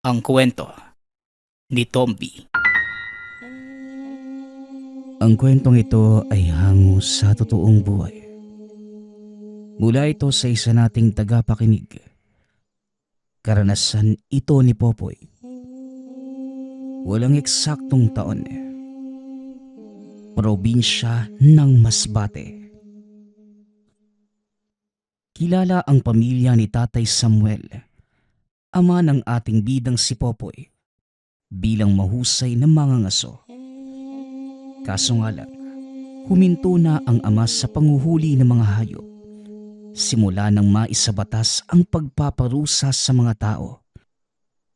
Ang kwento ni Tomby. Ang kwentong ito ay hango sa totoong buhay. Mula ito sa isa nating tagapakinig. Karanasan ito ni Popoy. Walang eksaktong taon. Probinsya ng Masbate. Kilala ang pamilya ni Tatay Samuel, ama ng ating bidang si Popoy, bilang mahusay na mangangaso. Kaso nga lang, huminto na ang ama sa panguhuli ng mga hayop simula nang maisabatas ang pagpaparusa sa mga tao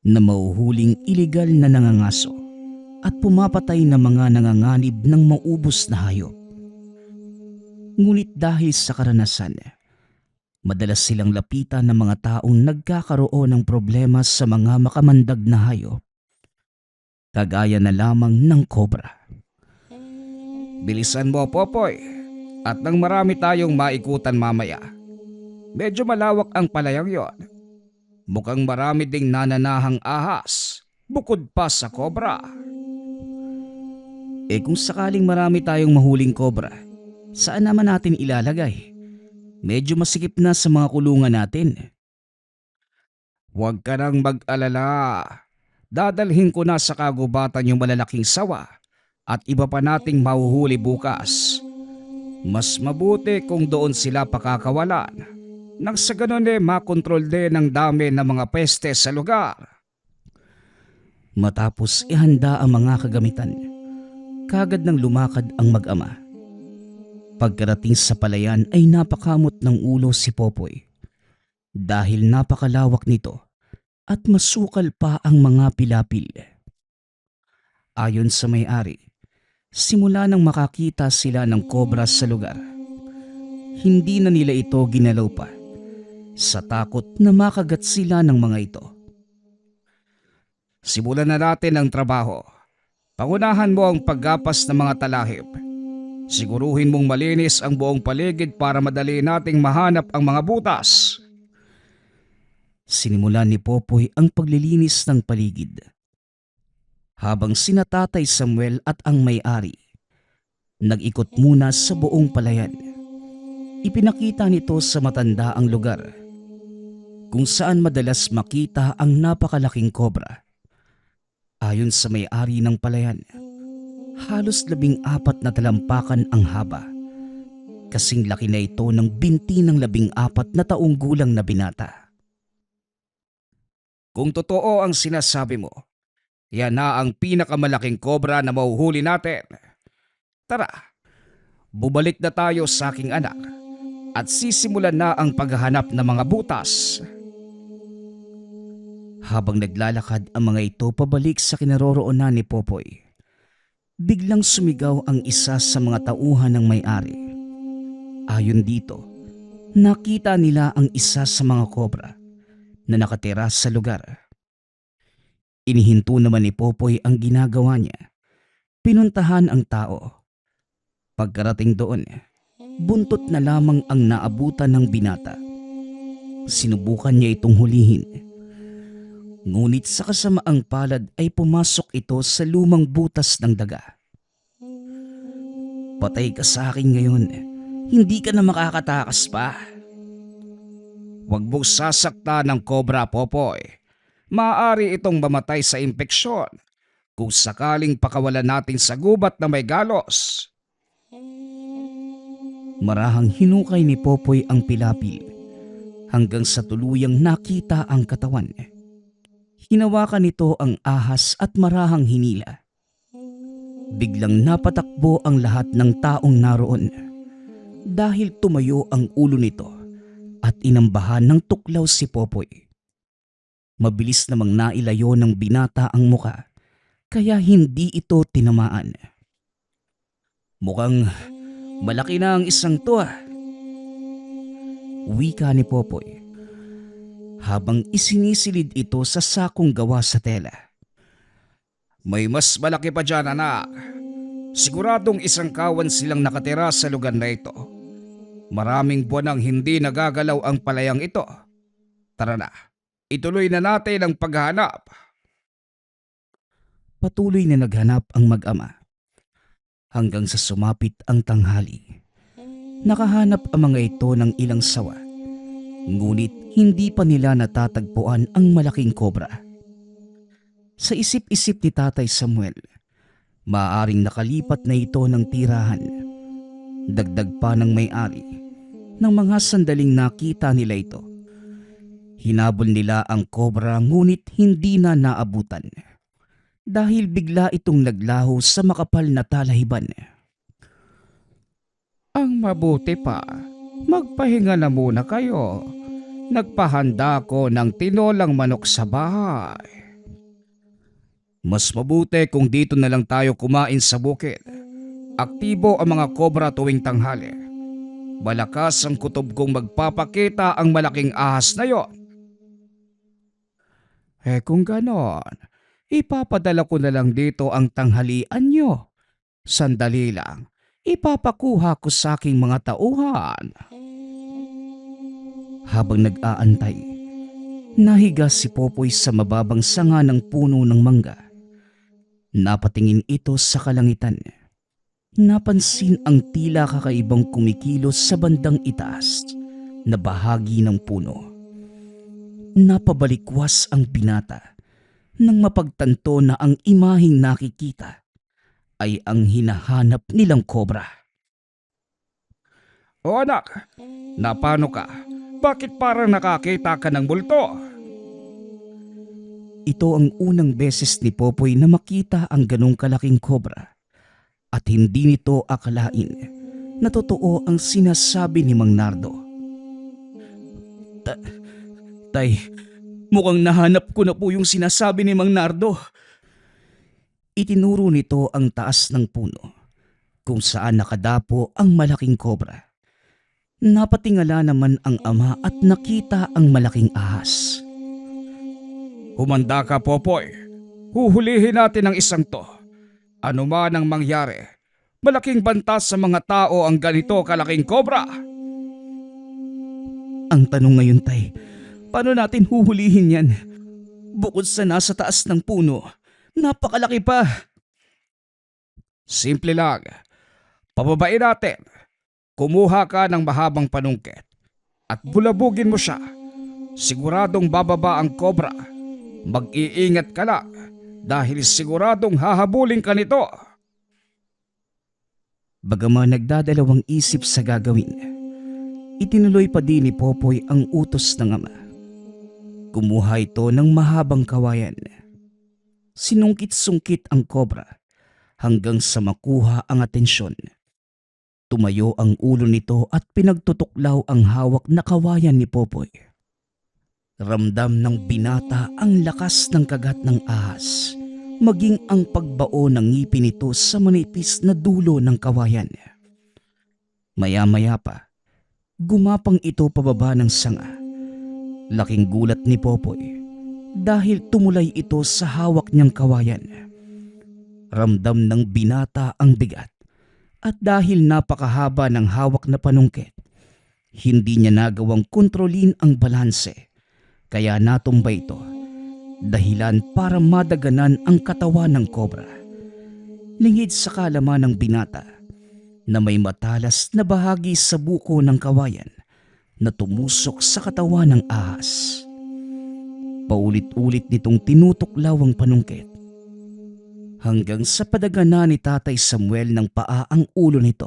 na mauhuling iligal na nangangaso at pumapatay ng mga nanganganib ng maubos na hayop. Ngunit dahil sa karanasan, madalas silang lapitan ng mga taong nagkakaroon ng problema sa mga makamandag na hayop, kagaya na lamang ng kobra. Bilisan mo, Popoy, at nang marami tayong maikutan mamaya. Medyo malawak ang palayang yon. Mukhang marami ding nananahang ahas, bukod pa sa kobra. Kung sakaling marami tayong mahuling kobra, saan naman natin ilalagay? Medyo masikip na sa mga kulungan natin. Huwag ka nang mag-alala. Dadalhin ko na sa kagubatan yung malalaking sawa at iba pa nating mahuhuli bukas. Mas mabuti kung doon sila pakakawalan. Nang sa ganun makontrol din ang dami ng mga peste sa lugar. Matapos ihanda ang mga kagamitan, kagad nang lumakad ang mag-ama. Pagkarating sa palayan ay napakamot ng ulo si Popoy dahil napakalawak nito at masukal pa ang mga pilapil. Ayon sa may-ari, simula nang makakita sila ng kobra sa lugar, hindi na nila ito ginalaw pa sa takot na makagat sila ng mga ito. Simulan na natin ang trabaho. Pangunahan mo ang paggapas ng mga talahib. Siguruhin mong malinis ang buong paligid para madali nating mahanap ang mga butas. Sinimulan ni Popoy ang paglilinis ng paligid, habang sina Tatay Samuel at ang may-ari nag-ikot muna sa buong palayan. Ipinakita nito sa matanda ang lugar kung saan madalas makita ang napakalaking kobra. Ayon sa may-ari ng palayan, halos 14 na talampakan ang haba. Kasing laki na ito ng binti ng 14 na taong gulang na binata. Kung totoo ang sinasabi mo, yan na ang pinakamalaking kobra na mahuhuli natin. Tara, bumalik na tayo sa aking anak at sisimulan na ang paghahanap ng mga butas. Habang naglalakad ang mga ito pabalik sa kinaroroonan ni Popoy, biglang sumigaw ang isa sa mga tauhan ng may-ari. Ayon dito, nakita nila ang isa sa mga kobra na nakatira sa lugar. Inihinto naman ni Popoy ang ginagawa niya. Pinuntahan ang tao. Pagkarating doon, buntot na lamang ang naabutan ng binata. Sinubukan niya itong hulihin. Ngunit sa kasamaang palad ay pumasok ito sa lumang butas ng daga. Patay ka sa akin ngayon. Hindi ka na makakatakas pa. Huwag mong sasakta ng kobra, Popoy. Maaari itong mamatay sa impeksyon kung sakaling pakawalan natin sa gubat na may galos. Marahang hinukay ni Popoy ang pilapil hanggang sa tuluyang nakita ang katawan. Hinawakan nito ang ahas at marahang hinila. Biglang napatakbo ang lahat ng taong naroon dahil tumayo ang ulo nito at inambahan ng tuklaw si Popoy. Mabilis namang nailayo ng binata ang muka kaya hindi ito tinamaan. Mukhang malaki na ang isang to wika ni Popoy habang isinisilid ito sa sakong gawa sa tela. May mas malaki pa dyan, anak. Siguradong isang kawan silang nakatira sa lugar na ito. Maraming buwan nang hindi nagagalaw ang palayang ito. Tara na, ituloy na natin ang paghahanap. Patuloy na naghanap ang mag-ama hanggang sa sumapit ang tanghali. Nakahanap ang mga ito ng ilang sawa, ngunit hindi pa nila natatagpuan ang malaking kobra. Sa isip-isip ni Tatay Samuel, maaaring nakalipat na ito ng tirahan. Dagdag pa ng may-ari, ng mga sandaling nakita nila ito. Hinabol nila ang kobra ngunit hindi na naabutan dahil bigla itong naglaho sa makapal na talahiban. Ang mabuti pa, magpahinga na muna kayo. Nagpahanda ko ng tinolang manok sa bahay. Mas mabuti kung dito na lang tayo kumain sa bukid. Aktibo ang mga kobra tuwing tanghali. Malakas ang kutob kong magpapakita ang malaking ahas na yon. Kung ganon, ipapadala ko na lang dito ang tanghalian nyo. Sandali lang, ipapakuha ko sa aking mga tauhan. Habang nag-aantay, nahiga si Popoy sa mababang sanga ng puno ng mangga. Napatingin ito sa kalangitan. Napansin ang tila kakaibang kumikilos sa bandang itaas na bahagi ng puno. Napabalikwas ang binata nang mapagtanto na ang imaheng nakikita ay ang hinahanap nilang kobra. O anak, napano ka? Bakit parang nakakita ka ng multo? Ito ang unang beses ni Popoy na makita ang ganong kalaking kobra at hindi nito akalain na totoo ang sinasabi ni Mang Nardo. Tay, mukhang nahanap ko na po yung sinasabi ni Mang Nardo. Itinuro nito ang taas ng puno kung saan nakadapo ang malaking kobra. Napatingala naman ang ama at nakita ang malaking ahas. Humanda ka, Popoy. Huhulihin natin ang isang to. Ano man ang mangyari, malaking banta sa mga tao ang ganito kalaking kobra. Ang tanong ngayon, tay, paano natin huhulihin yan? Bukod sa nasa taas ng puno, napakalaki pa. Simple lang. Pababain natin. Kumuha ka ng mahabang panungkit at bulabugin mo siya. Siguradong bababa ang kobra. Mag-iingat ka lang dahil siguradong hahabulin ka nito. Bagaman nagdadalawang isip sa gagawin, itinuloy pa din ni Popoy ang utos ng ama. Kumuha ito ng mahabang kawayan. Sinungkit-sungkit ang kobra hanggang sa makuha ang atensyon. Tumayo ang ulo nito at pinagtutuklaw ang hawak na kawayan ni Popoy. Ramdam ng binata ang lakas ng kagat ng ahas, maging ang pagbao ng ngipin nito sa manipis na dulo ng kawayan. Maya-maya pa, gumapang ito pababa ng sanga. Laking gulat ni Popoy dahil tumulay ito sa hawak niyang kawayan. Ramdam ng binata ang bigat. At dahil napakahaba ng hawak na panungkit, hindi niya nagawang kontrolin ang balanse, kaya natumba ito, dahilan para madaganan ang katawan ng kobra. Lingid sa kalaman ng binata na may matalas na bahagi sa buko ng kawayan na tumusok sa katawan ng ahas. Paulit-ulit nitong tinutuklaw ang panungkit hanggang sa padagana ni Tatay Samuel ng paa ang ulo nito.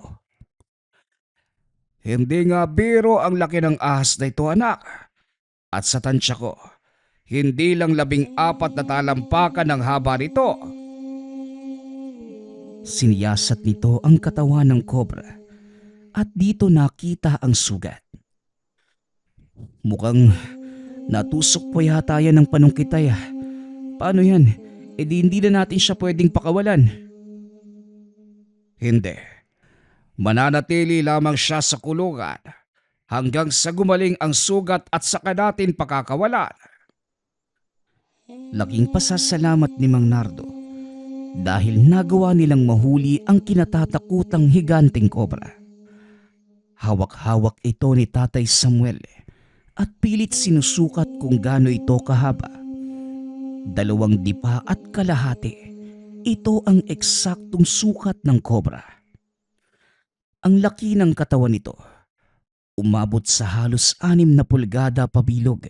Hindi nga biro ang laki ng ahas na ito, anak. At sa tansya ko, hindi lang 14 na talampakan ang haba nito. Siniyasat nito ang katawan ng kobra at dito nakita ang sugat. Mukhang natusok po yata yan ng panungkitay. Paano yan? Hindi na natin siya pwedeng pakawalan. Hindi. Mananatili lamang siya sa kulungan hanggang sa gumaling ang sugat at saka natin pakakawalan. Laking pasasalamat ni Mang Nardo dahil nagawa nilang mahuli ang kinatatakutang higanteng kobra. Hawak-hawak ito ni Tatay Samuel at pilit sinusukat kung gaano ito kahaba. 2 dipa at kalahati Ito ang eksaktong sukat ng kobra. Ang laki ng katawan nito, umabot sa halos 6 na pulgada pabilog.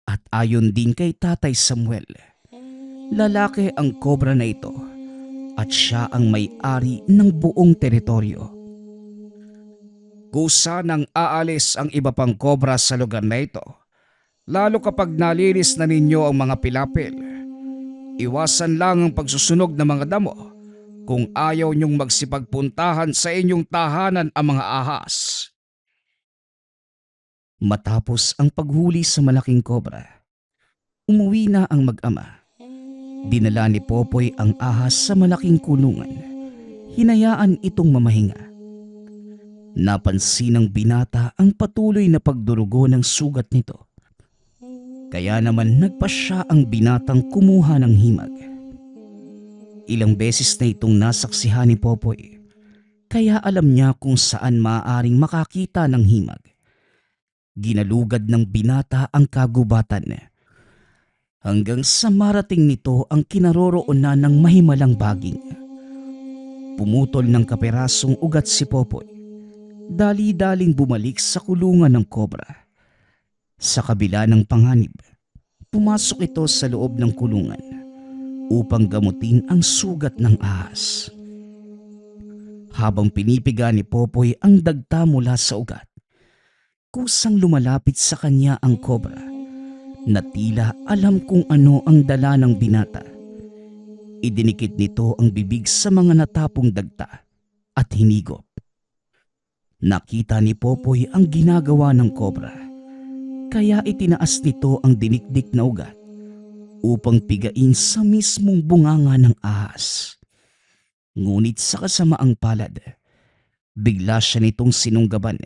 At ayon din kay Tatay Samuel, lalaki ang kobra na ito at siya ang may-ari ng buong teritoryo. Kusa nang aalis ang iba pang kobra sa lugar na ito, lalo kapag nalinis na ninyo ang mga pilapil. Iwasan lang ang pagsusunog ng mga damo kung ayaw niyong magsipagpuntahan sa inyong tahanan ang mga ahas. Matapos ang paghuli sa malaking kobra, umuwi na ang mag-ama. Dinala ni Popoy ang ahas sa malaking kulungan. Hinayaan itong mamahinga. Napansin ng binata ang patuloy na pagdurugo ng sugat nito. Kaya naman nagpasya ang binatang kumuha ng himag. Ilang beses na itong nasaksihan ni Popoy, kaya alam niya kung saan maaaring makakita ng himag. Ginalugad ng binata ang kagubatan hanggang sa marating nito ang kinaroroonan ng mahimalang baging. Pumutol ng kaperasong ugat si Popoy. Dali-daling bumalik sa kulungan ng kobra. Sa kabila ng panganib, pumasok ito sa loob ng kulungan upang gamutin ang sugat ng ahas. Habang pinipiga ni Popoy ang dagta mula sa ugat, kusang lumalapit sa kanya ang kobra na tila alam kung ano ang dala ng binata. Idinikit nito ang bibig sa mga natapong dagta at hinigop. Nakita ni Popoy ang ginagawa ng kobra, kaya itinaas nito ang dinikdik na ugat upang pigain sa mismong bunganga ng ahas. Ngunit sa kasamaang palad, bigla siya nitong sinunggaban.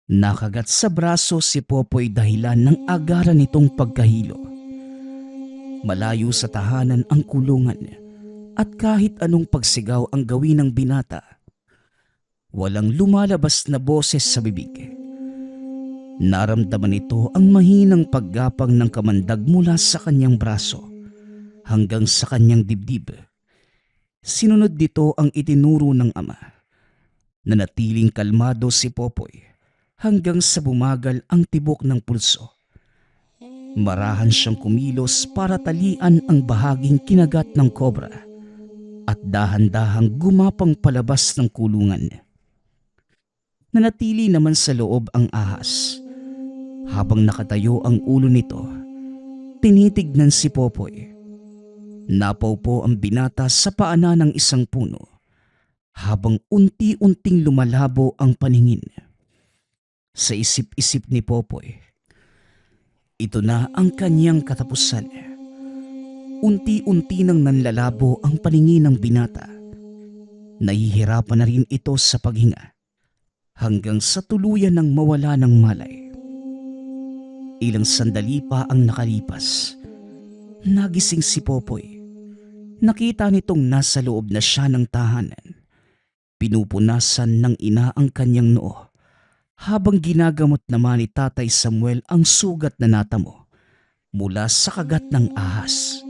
Nakagat sa braso si Popoy dahilan ng agaran nitong pagkahilo. Malayo sa tahanan ang kulungan at kahit anong pagsigaw ang gawin ng binata, walang lumalabas na boses sa bibig. Naramdaman nito ang mahinang paggapang ng kamandag mula sa kanyang braso hanggang sa kanyang dibdib. Sinunod dito ang itinuro ng ama. Nanatiling kalmado si Popoy hanggang sa bumagal ang tibok ng pulso. Marahan siyang kumilos para talian ang bahaging kinagat ng kobra at dahan-dahang gumapang palabas ng kulungan. Nanatili naman sa loob ang ahas. Habang nakatayo ang ulo nito, tinitignan si Popoy. Napaupo ang binata sa paanan ng isang puno habang unti-unting lumalabo ang paningin. Sa isip-isip ni Popoy, ito na ang kanyang katapusan. Unti-unti nang nanlalabo ang paningin ng binata. Nahihirapan na rin ito sa paghinga hanggang sa tuluyan ng mawala ng malay. Ilang sandali pa ang nakalipas. Nagising si Popoy. Nakita nitong nasa loob na siya ng tahanan. Pinupunasan ng ina ang kanyang noo habang ginagamot naman ni Tatay Samuel ang sugat na natamo mula sa kagat ng ahas.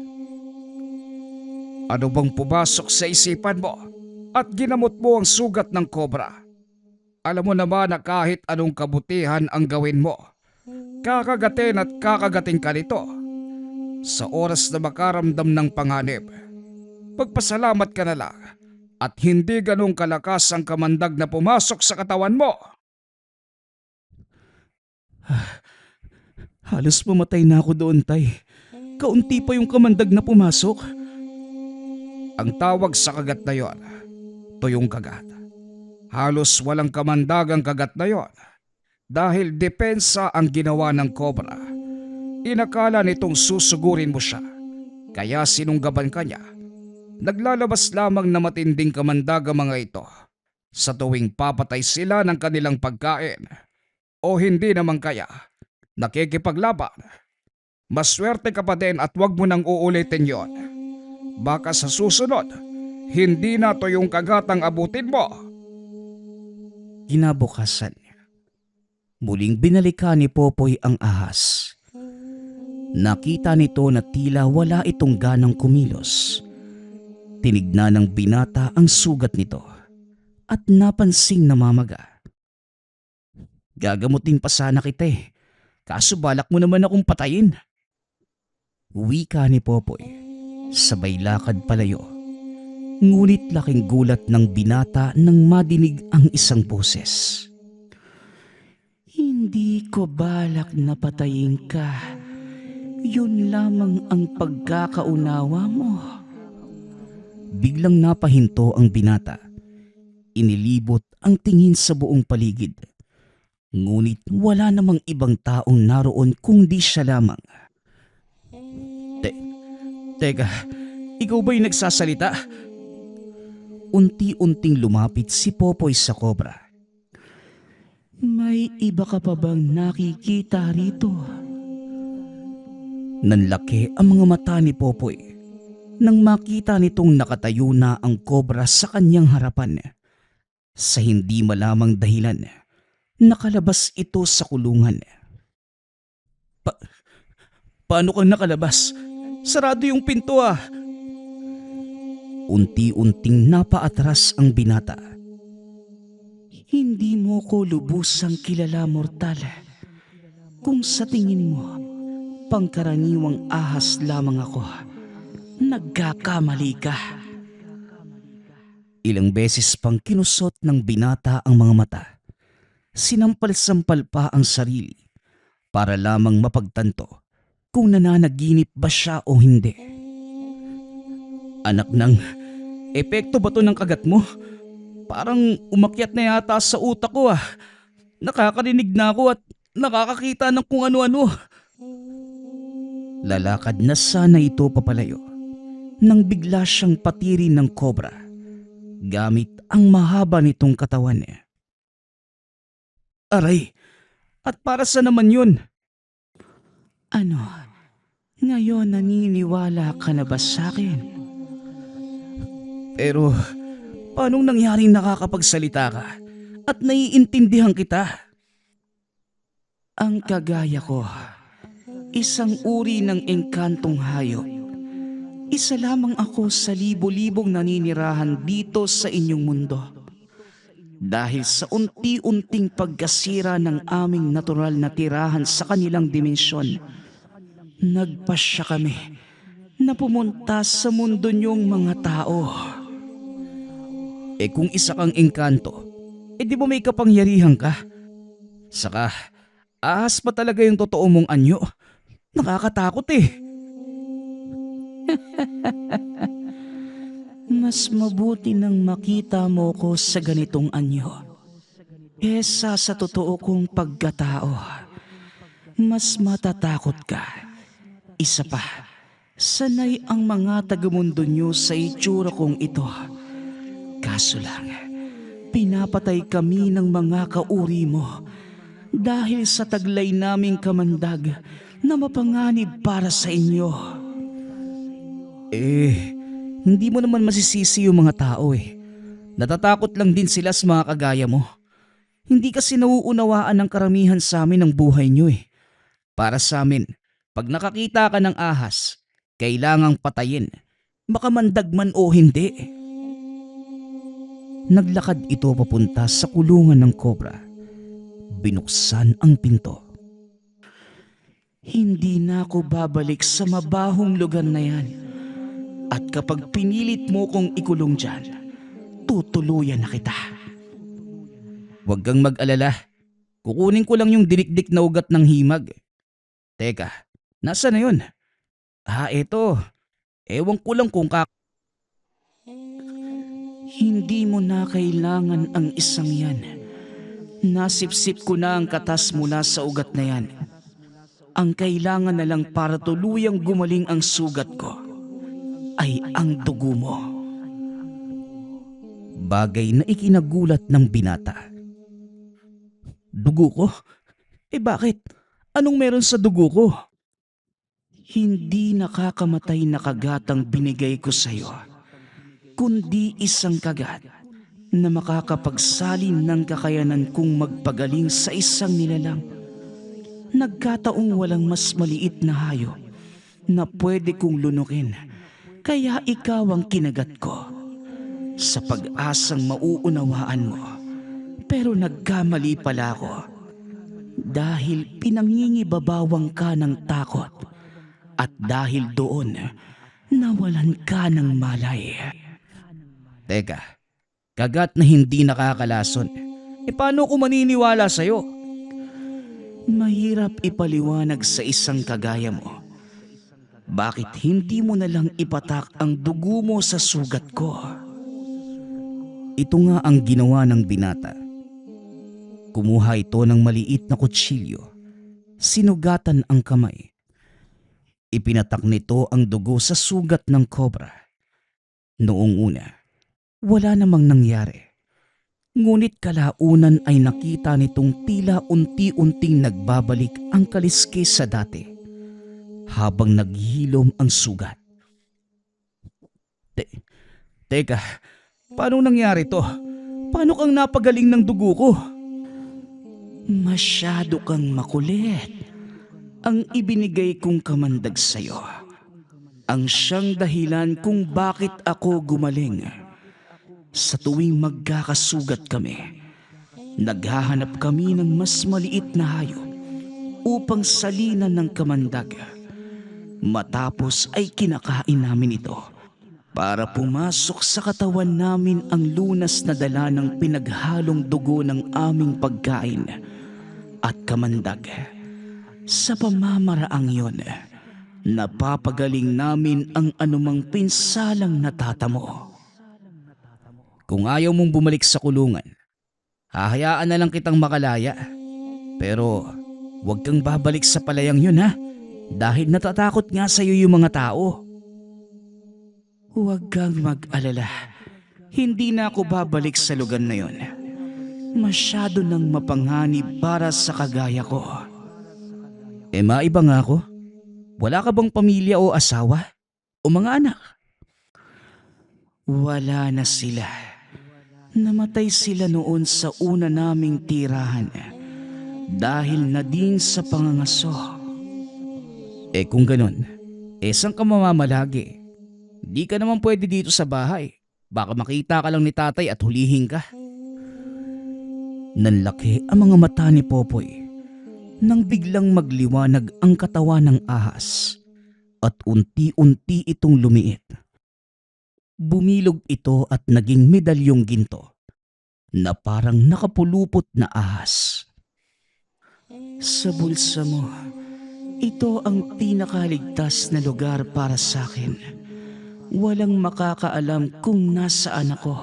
Ano bang pumasok sa isipan mo at ginamot mo ang sugat ng kobra? Alam mo naman na kahit anong kabutihan ang gawin mo, kakagatin at kakagating ka nito. Sa oras na makaramdam ng panganib, pagpasalamat ka na lang at hindi ganong kalakas ang kamandag na pumasok sa katawan mo. Halos mamatay na ako doon, Tay. Kaunti pa yung kamandag na pumasok. Ang tawag sa kagat na yon, tuyong kagat. Halos walang kamandag ang kagat na yon dahil depensa ang ginawa ng kobra. Inakala nitong susugurin mo siya, kaya sinunggaban ka niya. Naglalabas lamang na matinding kamandag ang mga ito sa tuwing papatay sila ng kanilang pagkain o hindi naman kaya nakikipaglaban. Maswerte ka pa din at wag mo nang uulitin yon. Baka sa susunod, hindi na to yung kagatang abutin mo. Kinabukasan, muling binalikan ni Popoy ang ahas. Nakita nito na tila wala itong ganang kumilos Tinignan ng binata ang sugat nito at napansing namamaga. Gagamutin pa sana kita kaso balak mo naman akong patayin. Wika ni Popoy, sabay lakad palayo. Ngunit laking gulat ng binata nang madinig ang isang boses. Hindi ko balak na patayin ka. Yun lamang ang pagkakaunawa mo. Biglang napahinto ang binata. Inilibot ang tingin sa buong paligid. Ngunit wala namang ibang taong naroon kundi siya lamang. Teka, ikaw ba'y nagsasalita? Unti-unting lumapit si Popoy sa kobra. May iba ka pa bang nakikita rito? Nanlaki ang mga mata ni Popoy nang makita nitong nakatayo na ang kobra sa kanyang harapan. Sa hindi malamang dahilan, nakalabas ito sa kulungan. Paano kang nakalabas? Sarado yung pinto ah! Unti-unting napaatras ang binata. Hindi mo ko lubusang kilala, mortal. Kung sa tingin mo, pangkaraniwang ahas lamang ako, nagkakamali ka. Ilang beses pang kinusot ng binata ang mga mata. Sinampal-sampal pa ang sarili para lamang mapagtanto kung nananaginip ba siya o hindi. Anak ng, epekto ba to ng kagat mo? Parang umakyat na yata sa utak ko ah. Nakakarinig na ako at nakakakita ng kung ano-ano. Lalakad na sana ito papalayo nang bigla siyang patirin ng kobra gamit ang mahaba nitong katawan niya. Aray! At para sa naman yun? Ano? Ngayon naniniwala ka na ba sa akin? Pero paanong nangyaring nakakapagsalita ka at naiintindihan kita? Ang kagaya ko, isang uri ng engkantong hayop. Isa lamang ako sa libo-libong naninirahan dito sa inyong mundo. Dahil sa unti-unting pagkasira ng aming natural na tirahan sa kanilang dimensyon, nagpasya kami na pumunta sa mundo niyong mga tao. Kung isa kang engkanto, di ba may kapangyarihan ka? Saka, ahas pa talaga yung totoo mong anyo. Nakakatakot Mas mabuti nang makita mo ko sa ganitong anyo kesa sa totoo kong pagkatao. Mas matatakot ka. Isa pa, sanay ang mga tagamundo niyo sa itsura kong ito. Kaso lang, pinapatay kami ng mga kauri mo dahil sa taglay naming kamandag na mapanganib para sa inyo. Hindi mo naman masisisi yung mga tao Natatakot lang din sila sa mga kagaya mo. Hindi kasi nauunawaan ng karamihan sa amin ang buhay nyo Para sa amin, pag nakakita ka ng ahas, kailangang patayin, makamandag man o hindi. Naglakad ito papunta sa kulungan ng kobra. Binuksan ang pinto. Hindi na ako babalik sa mabahong lugar na yan. At kapag pinilit mo kong ikulong dyan, tutuluyan na kita. Huwag kang mag-alala. Kukunin ko lang yung dinikdik na ugat ng himag. Teka, nasa na yun? Eto. Ewan ko lang kung Hindi mo na kailangan ang isang yan. Nasipsip ko na ang katas mula sa ugat na yan. Ang kailangan na lang para tuluyang gumaling ang sugat ko ay ang dugo mo. Bagay na ikinagulat ng binata. Dugo ko? Bakit? Anong meron sa dugo ko? Hindi nakakamatay na kagatang binigay ko sa iyo, kundi isang kagat na makakapagsalin ng kakayanan kong magpagaling sa isang nilalang. Nagkataong walang mas maliit na hayop na pwede kong lunukin Kaya ikaw ang kinagat ko sa pag-asang mauunawaan mo. Pero nagkamali pala ako dahil pinangingibabawang ka ng takot at dahil doon nawalan ka ng malay. Teka, kagat na hindi nakakalason. Paano ko maniniwala sa'yo? Mahirap ipaliwanag sa isang kagaya mo. Bakit hindi mo na lang ipatak ang dugo mo sa sugat ko? Ito nga ang ginawa ng binata. Kumuha ito ng maliit na kutsilyo. Sinugatan ang kamay. Ipinatak nito ang dugo sa sugat ng kobra. Noong una, wala namang nangyari. Ngunit kalaunan ay nakita nitong tila unti-unting nagbabalik ang kaliskis sa dati habang naghilom ang sugat. Teka, paano nangyari to? Paano kang napagaling ng dugo ko? Masyado kang makulit. Ang ibinigay kong kamandag sa'yo ang siyang dahilan kung bakit ako gumaling. Sa tuwing magkakasugat kami, naghahanap kami ng mas maliit na hayop upang salinan ng kamandag. Matapos ay kinakain namin ito para pumasok sa katawan namin ang lunas na dala ng pinaghalong dugo ng aming pagkain at kamandag. Sa pamamaraang yon, napapagaling namin ang anumang pinsalang natatamo. Kung ayaw mong bumalik sa kulungan, hahayaan na lang kitang makalaya. Pero huwag kang babalik sa palayang yun ha, dahil natatakot nga sa'yo yung mga tao. Huwag kang mag-alala. Hindi na ako babalik sa lugar na yon. Masyado nang mapanganib para sa kagaya ko. Maiba nga ako. Wala ka bang pamilya o asawa? O mga anak? Wala na sila. Namatay sila noon sa una naming tirahan dahil na din sa pangangaso. Kung ganun, saan ka mamamalagi? Di ka naman pwede dito sa bahay. Baka makita ka lang ni tatay at hulihin ka. Nanlaki ang mga mata ni Popoy nang biglang magliwanag ang katawan ng ahas at unti-unti itong lumiit. Bumilog ito at naging medalyong ginto na parang nakapulupot na ahas. Sa bulsa mo, ito ang pinakaligtas na lugar para sa akin. Walang makakaalam kung nasaan ako.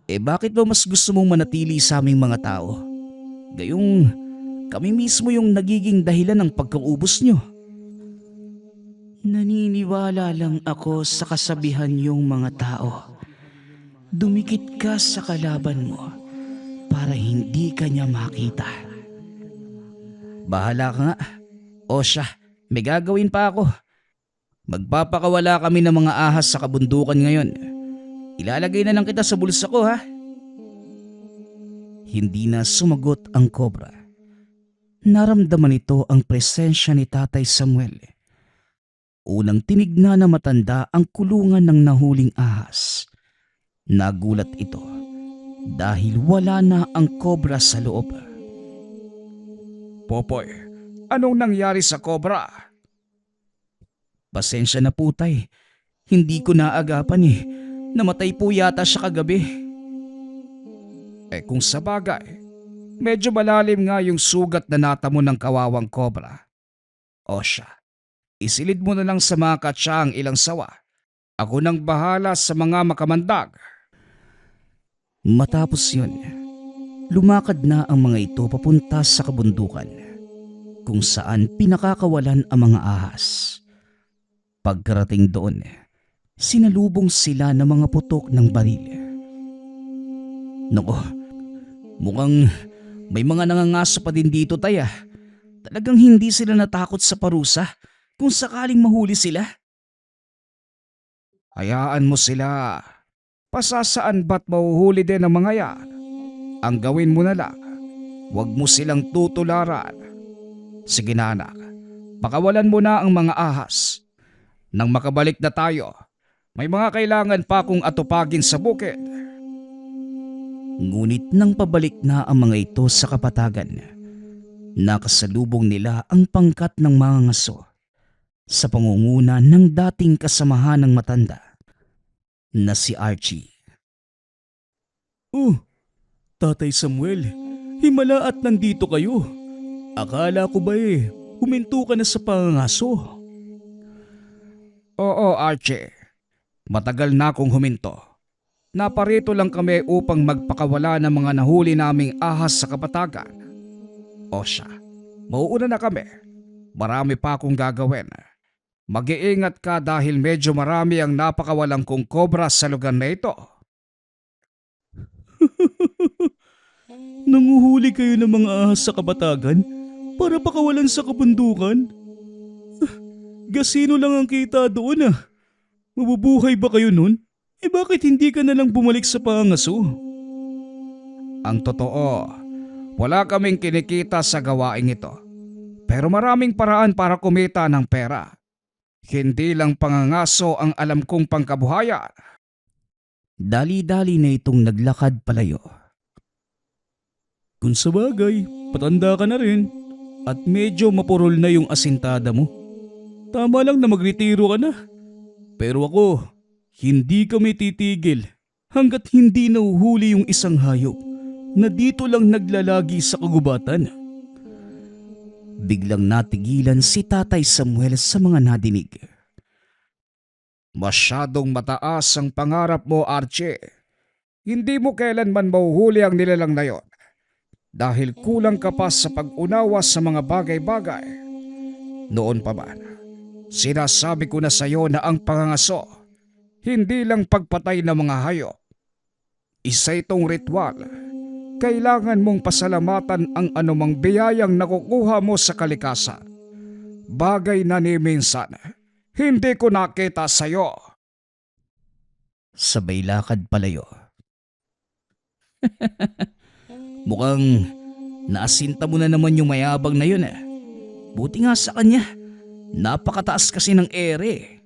Bakit ba mas gusto mong manatili sa aming mga tao? Gayong kami mismo yung nagiging dahilan ng pagkaubos nyo. Naniniwala lang ako sa kasabihan yung mga tao. Dumikit ka sa kalaban mo para hindi ka niya makita. Bahala ka nga. O siya, may gagawin pa ako. Magpapakawala kami ng mga ahas sa kabundukan ngayon. Ilalagay na lang kita sa bulsa ko ha. Hindi na sumagot ang kobra. Naramdaman nito ang presensya ni Tatay Samuel. Unang tinignan na matanda ang kulungan ng nahuling ahas. Nagulat ito dahil wala na ang kobra sa loob. Popoy, anong nangyari sa kobra? Pasensya na po tay. Hindi ko naagapan Namatay po yata siya kagabi. Kung sa bagay, medyo malalim nga yung sugat na natamo ng kawawang kobra. O siya, isilid mo na lang sa mga katsa ang ilang sawa. Ako nang bahala sa mga makamandag. Matapos yun, lumakad na ang mga ito papunta sa kabundukan kung saan pinakakawalan ang mga ahas. Pagkarating doon, sinalubong sila ng mga putok ng baril. Nako, mukhang may mga nangangaso pa din dito taya. Talagang hindi sila natakot sa parusa kung sakaling mahuli sila. Hayaan mo sila. Pasasaan ba't mahuhuli din ang mga yan? Ang gawin mo na lang, huwag mo silang tutularan. Sige na anak, pakawalan mo na ang mga ahas. Nang makabalik na tayo, may mga kailangan pa akong atupagin sa bukid. Ngunit nang pabalik na ang mga ito sa kapatagan, nakasalubong nila ang pangkat ng mga ngaso sa pangunguna ng dating kasamahan ng matanda na si Archie. Oh, Tatay Samuel, himala at nandito kayo. Akala ko ba huminto ka na sa pangangaso? Oo, Archie. Matagal na akong huminto. Naparito lang kami upang magpakawala ng mga nahuli naming ahas sa kapatagan. O siya, mauuna na kami. Marami pa akong gagawin. Mag-iingat ka dahil medyo marami ang napakawalang kong kobra sa lugar na ito. Nanguhuli kayo ng mga ahas sa kabatagan para pakawalan sa kabundukan? Gasino lang ang kita doon ah. Mabubuhay ba kayo nun? Bakit hindi ka na lang bumalik sa pangangaso? Ang totoo, wala kaming kinikita sa gawaing ito. Pero maraming paraan para kumita ng pera. Hindi lang pangangaso ang alam kong pangkabuhayan. Dali-dali na itong naglakad palayo. Kung sa bagay, patanda ka na rin at medyo mapurol na yung asintada mo. Tama lang na magretiro ka na. Pero ako, hindi kami titigil hanggat hindi nahuhuli yung isang hayop na dito lang naglalagi sa kagubatan. Biglang natigilan si Tatay Samuel sa mga nadinig. Masyadong mataas ang pangarap mo, Archie. Hindi mo kailanman mahuhuli ang nilalang na yon. Dahil kulang ka pa sa pag-unawa sa mga bagay-bagay. Noon pa man, sinasabi ko na sa iyo na ang pangangaso, hindi lang pagpatay ng mga hayop. Isa itong ritual. Kailangan mong pasalamatan ang anumang biyayang nakukuha mo sa kalikasan. Bagay na ni minsan, hindi ko nakita sa iyo. Sabay lakad palayo. Mukhang naasinta mo na naman yung mayabang na yun eh. Buti nga sa kanya, napakataas kasi ng ere.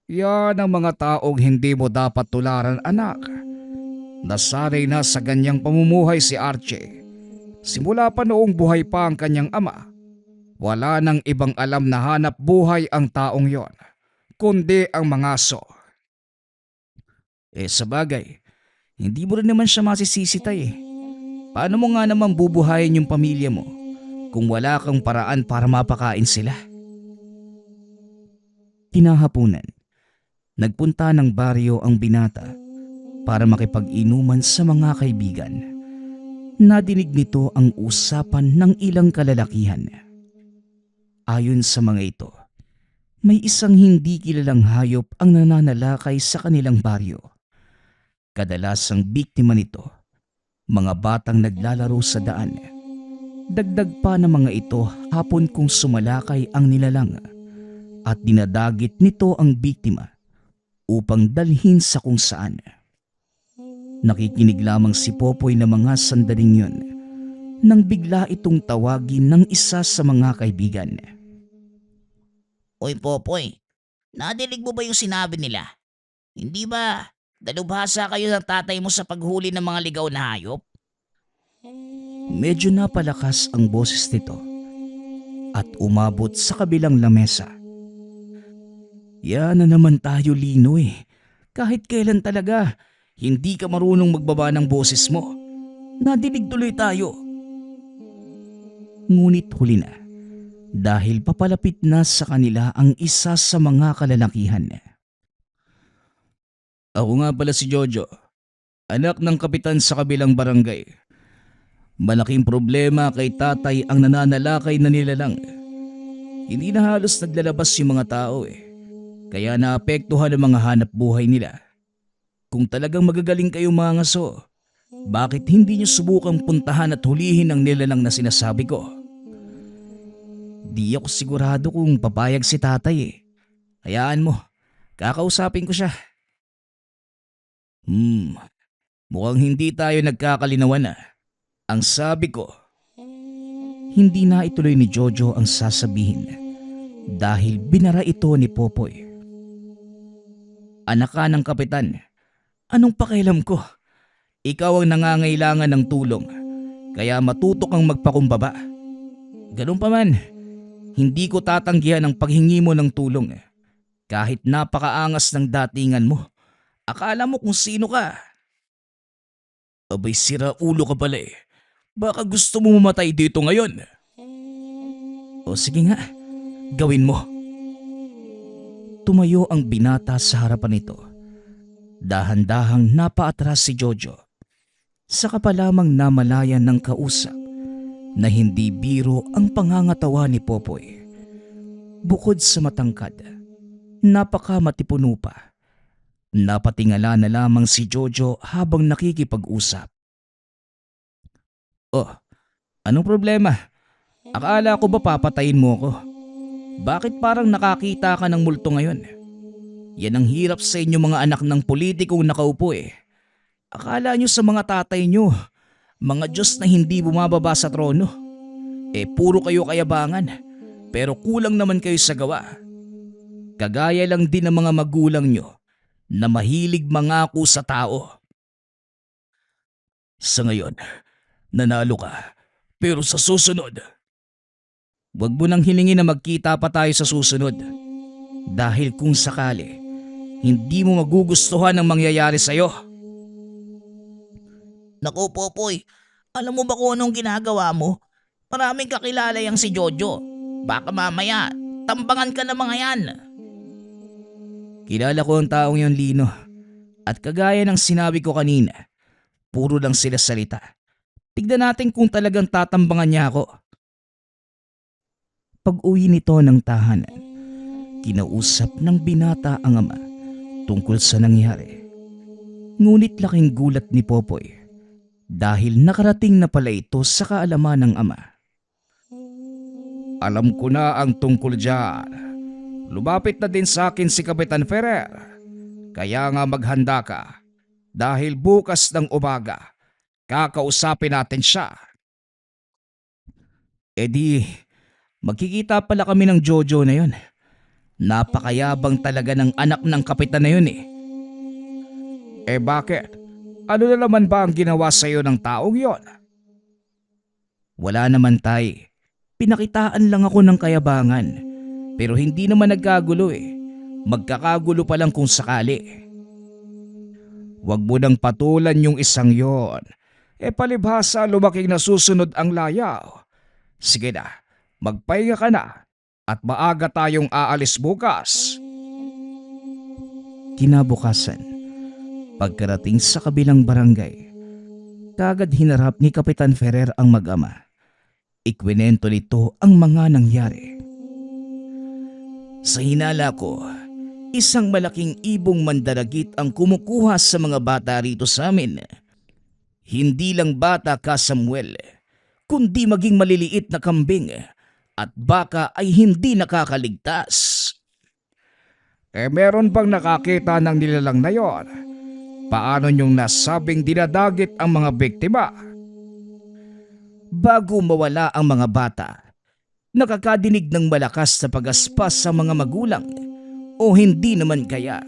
Yan ang mga taong hindi mo dapat tularan, anak. Nasanay na sa ganyang pamumuhay si Archie. Simula pa noong buhay pa ang kanyang ama. Wala nang ibang alam na hanap buhay ang taong yon, kundi ang mga aso. Sa bagay, hindi mo rin naman siya masisisitay eh. Paano mo nga naman bubuhayin yung pamilya mo kung wala kang paraan para mapakain sila? Kinahapunan, nagpunta ng baryo ang binata para makipag-inuman sa mga kaibigan. Nadinig nito ang usapan ng ilang kalalakihan. Ayon sa mga ito, may isang hindi kilalang hayop ang nananalakay sa kanilang baryo. Kadalasang biktima nito, mga batang naglalaro sa daan. Dagdag pa ng mga ito hapon kung sumalakay ang nilalang at dinadagit nito ang biktima upang dalhin sa kung saan. Nakikinig lamang si Popoy na mga sandaling yun nang bigla itong tawagin ng isa sa mga kaibigan. Oy Popoy, nadinig mo ba yung sinabi nila? Hindi ba dalubhasa kayo ng tatay mo sa paghuli ng mga ligaw na hayop? Medyo napalakas ang boses nito at umabot sa kabilang lamesa. Yan na naman tayo, Lino eh. Kahit kailan talaga, hindi ka marunong magbaba ng boses mo. Nadinig tuloy tayo. Ngunit huli na dahil papalapit na sa kanila ang isa sa mga kalalakihan. Ako nga pala si Jojo, anak ng kapitan sa kabilang barangay. Malaking problema kay tatay ang nananalakay na nilalang. Hindi na halos naglalabas yung mga tao eh. Kaya naapektuhan ang mga hanap buhay nila. Kung talagang magagaling kayong mga ngaso, bakit hindi niyo subukang puntahan at hulihin ang nilalang na sinasabi ko? Di ako sigurado kung papayag si tatay eh. Hayaan mo, kakausapin ko siya. Mukhang hindi tayo nagkakalinawan ah. Ang sabi ko, Hindi na ituloy ni Jojo ang sasabihin dahil binara ito ni Popoy. Anak ka ng kapitan, anong pakialam ko? Ikaw ang nangangailangan ng tulong, kaya matuto kang magpakumbaba. Ganun pa man, hindi ko tatanggihan ang paghingi mo ng tulong. Kahit napakaangas ng datingan mo, akala mo kung sino ka. Abay, sira ulo ka pala eh. Baka gusto mo mamatay dito ngayon. O sige nga, gawin mo. Tumayo ang binata sa harapan nito. Dahan-dahang napaatras si Jojo. Saka pa lamang namalayan ng kausap na hindi biro ang pangangatawa ni Popoy. Bukod sa matangkad, napakamatipuno pa. Napatingala na lamang si Jojo habang nakikipag-usap. Oh, anong problema? Akala ko ba papatayin mo ako? Bakit parang nakakita ka ng multo ngayon? Yan ang hirap sa inyo mga anak ng politikong nakaupo eh. Akala nyo sa mga tatay nyo, mga Diyos na hindi bumababa sa trono. Puro kayo kayabangan, pero kulang naman kayo sa gawa. Kagaya lang din ng mga magulang nyo na mahilig mangako sa tao. Sa ngayon, nanalo ka, pero sa susunod, wag mo nang hilingin na magkita pa tayo sa susunod. Dahil kung sakali, hindi mo magugustuhan ang mangyayari sa'yo. Naku, Popoy, alam mo ba kung anong ginagawa mo? Maraming kakilala yang si Jojo. Baka mamaya, tambangan ka ng mga yan. Kilala ko ang taong yon, Lino. At kagaya ng sinabi ko kanina, puro lang sila salita. Tignan natin kung talagang tatambangan niya ako. Pag-uwi nito ng tahanan, kinausap ng binata ang ama tungkol sa nangyari. Ngunit laking gulat ni Popoy dahil nakarating na pala ito sa kaalaman ng ama. Alam ko na ang tungkol dyan. Lumapit na din sa akin si Kapitan Ferrer. Kaya nga maghanda ka. Dahil bukas ng umaga, kakausapin natin siya. Magkikita pala kami ng Jojo na yun. Napakayabang talaga ng anak ng kapitan na yun eh. Bakit? Ano na naman ba ang ginawa sa iyo ng taong yon? Wala naman, tay. Pinakitaan lang ako ng kayabangan. Pero hindi naman nagkagulo eh. Magkakagulo pa lang kung sakali. Huwag mo nang patulan yung isang yon. Palibhasa lumaking nasusunod ang layaw. Sige na, magpahinga ka na at maaga tayong aalis bukas. Kinabukasan, pagkarating sa kabilang barangay, kagad hinarap ni Kapitan Ferrer ang mag-ama. Ikwinento nito ang mga nangyari. Sa hinala ko, isang malaking ibong mandaragit ang kumukuha sa mga bata rito sa amin. Hindi lang bata ka, Samuel, kundi maging maliliit na kambing at baka ay hindi nakakaligtas. Meron bang nakakita ng nilalang na yon? Paano niyong nasabing dinadagit ang mga biktima? Bago mawala ang mga bata, nakakadinig ng malakas na pagaspas sa mga magulang o hindi naman kaya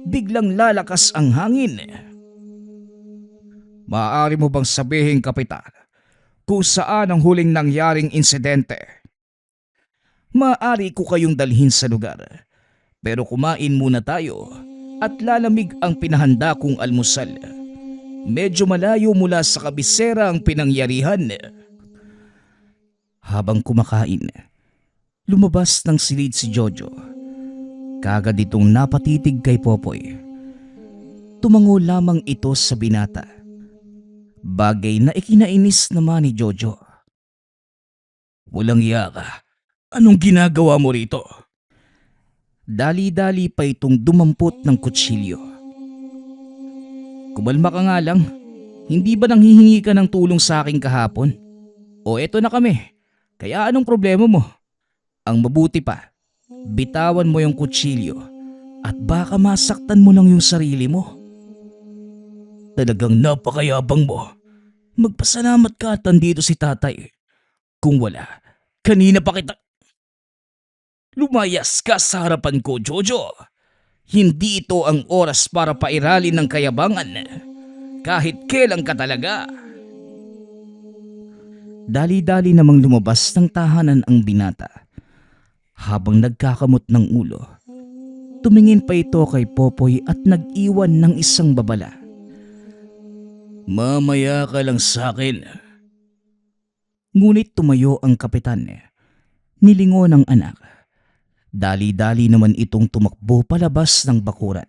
biglang lalakas ang hangin. Maaari mo bang sabihin, Kapitan, kung saan ang huling nangyaring insidente? Maaari ko kayong dalhin sa lugar, pero kumain muna tayo at lalamig ang pinahanda kong almusal. Medyo malayo mula sa kabisera ang pinangyarihan. Habang kumakain, lumabas ng silid si Jojo. Kagad itong napatitig kay Popoy. Tumango lamang ito sa binata. Bagay na ikinainis naman ni Jojo. Walang iya ka. Anong ginagawa mo rito? Dali-dali pa itong dumampot ng kutsilyo. Kumalma ka nga lang. Hindi ba nanghihingi ka ng tulong sa akin kahapon? O eto na kami. Kaya anong problema mo? Ang mabuti pa, bitawan mo yung kutsilyo at baka masaktan mo lang yung sarili mo. Talagang napakayabang mo. Magpasalamat ka at nandito si tatay. Kung wala, kanina pa kita... Lumayas ka sa harapan ko, Jojo. Hindi ito ang oras para pairalin ng kayabangan. Kahit kailan ka talaga. Dali-dali namang lumabas ng tahanan ang binata. Habang nagkakamot ng ulo, tumingin pa ito kay Popoy at nag-iwan ng isang babala. Mamaya ka lang sa akin. Ngunit tumayo ang kapitan. Nilingon ng anak. Dali-dali naman itong tumakbo palabas ng bakuran.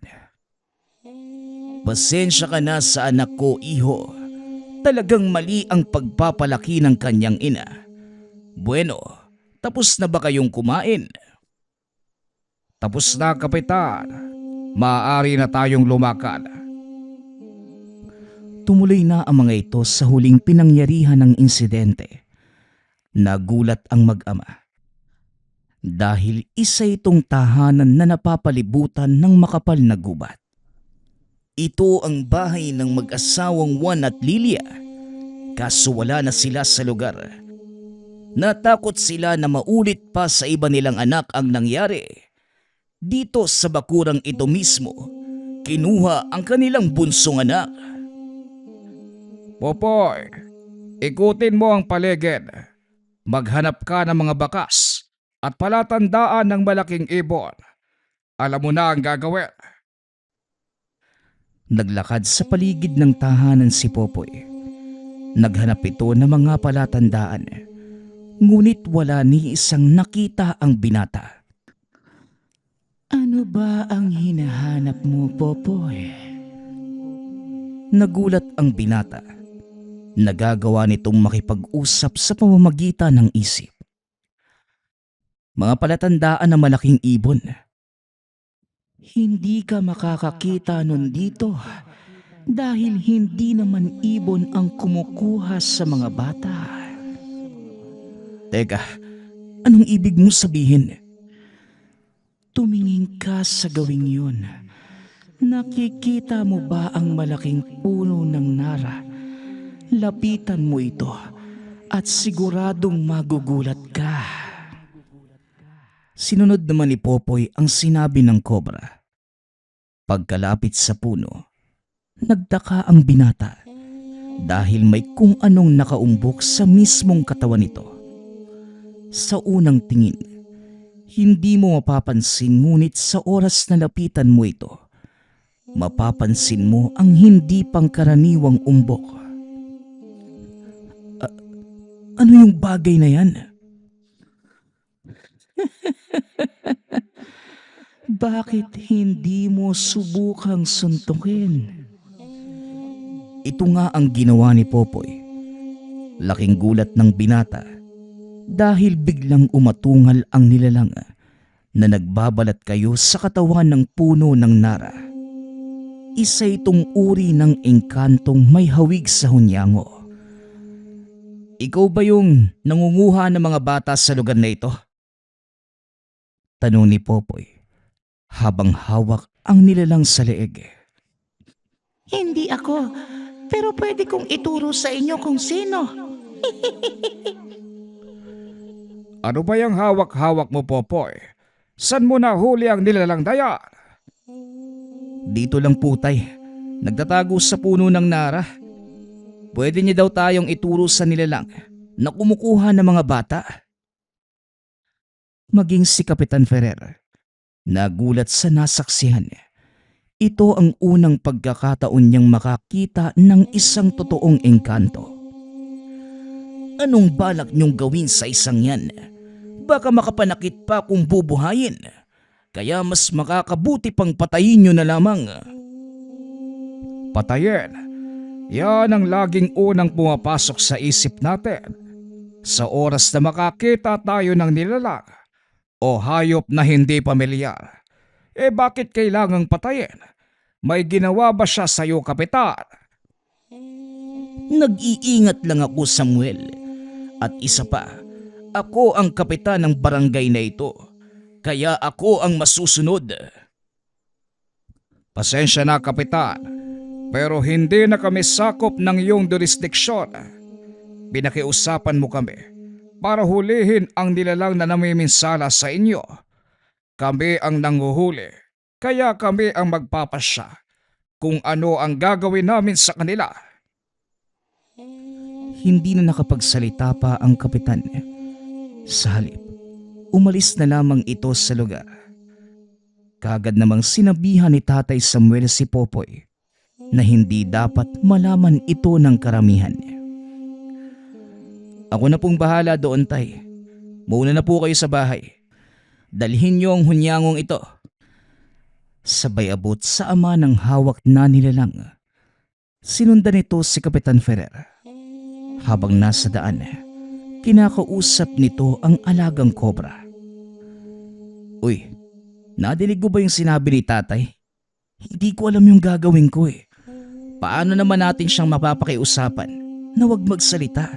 Pasensya ka na sa anak ko, iho. Talagang mali ang pagpapalaki ng kanyang ina. Bueno, tapos na ba kayong kumain? Tapos na, kapitan. Maaari na tayong lumakad. Tumuloy na ang mga ito sa huling pinangyarihan ng insidente. Nagulat ang mag-ama. Dahil isa itong tahanan na napapalibutan ng makapal na gubat. Ito ang bahay ng mag-asawang Juan at Lilia. Kaso wala na sila sa lugar. Natakot sila na maulit pa sa iba nilang anak ang nangyari. Dito sa bakurang ito mismo, kinuha ang kanilang bunsong anak. Popoy, ikutin mo ang paligid. Maghanap ka ng mga bakas at palatandaan ng malaking ibon. Alam mo na ang gagawin. Naglakad sa paligid ng tahanan si Popoy. Naghanap ito ng mga palatandaan. Ngunit wala ni isang nakita ang binata. Ano ba ang hinahanap mo, Popoy? Nagulat ang binata. Nagagawa nitong makipag-usap sa pamamagitan ng isip. Mga palatandaan ng malaking ibon. Hindi ka makakakita nun dito dahil hindi naman ibon ang kumukuha sa mga bata. Teka, anong ibig mo sabihin? Tumingin ka sa gawing yun. Nakikita mo ba ang malaking puno ng nara? Lapitan mo ito at siguradong magugulat ka. Sinunod naman ni Popoy ang sinabi ng kobra. Pagkalapit sa puno, nagtaka ang binata dahil may kung anong nakaumbok sa mismong katawan nito. Sa unang tingin, hindi mo mapapansin ngunit sa oras na lapitan mo ito, mapapansin mo ang hindi pangkaraniwang umbok. Ano yung bagay na yan? Bakit hindi mo subukang suntukin? Ito nga ang ginawa ni Popoy. Laking gulat ng binata dahil biglang umatungal ang nilalang na nagbabalat kayo sa katawan ng puno ng nara. Isa itong uri ng engkantong may hawig sa hunyango. Ikaw ba yung nangunguha ng mga bata sa lugar na ito? Tanong ni Popoy habang hawak ang nilalang sa leeg. Hindi ako, pero pwede kong ituro sa inyo kung sino. Ano ba yung hawak-hawak mo, Popoy? San mo nahuli ang nilalang dayan? Dito lang po, tay. Nagtatago sa puno ng nara. Pwede niya daw tayong ituro sa nilalang na kumukuha ng mga bata. Maging si Kapitan Ferrer, nagulat sa nasaksihan. Ito ang unang pagkakataon niyang makakita ng isang totoong engkanto. Anong balak niyong gawin sa isang yan? Baka makapanakit pa kung bubuhayin. Kaya mas makakabuti pang patayin niyo na lamang. Patayin. Yan ang laging unang pumapasok sa isip natin. Sa oras na makakita tayo ng nilalang o hayop na hindi pamilyar, bakit kailangang patayin? May ginawa ba siya sa iyo, Kapitan? Nag-iingat lang ako, Samuel. At isa pa, ako ang kapitan ng barangay na ito. Kaya ako ang masusunod. Pasensya na, Kapitan. Pero hindi na kami sakop ng iyong jurisdiksyon. Pinakiusapan mo kami para hulihin ang nilalang na namiminsala sa inyo Kami ang nanguhuli, kaya kami ang magpapasya kung ano ang gagawin namin sa kanila. Hindi na nakapagsalita pa ang kapitan. Sa halip, umalis na lamang ito sa lugar. Kagad namang sinabihan ni Tatay Samuel si Popoy na hindi dapat malaman ito ng karamihan. Ako na pong bahala doon, Tay. Mauna na po kayo sa bahay. Dalhin niyo ang hunyangong ito. Sabay abot sa ama ng hawak na nilalang. Sinundan nito si Kapitan Ferrer. Habang nasa daan, kinakausap nito ang alagang kobra. Uy, nadinig mo ba yung sinabi ni Tatay? Hindi ko alam yung gagawin ko eh. Paano naman natin siyang mapapakiusapan na wag magsalita?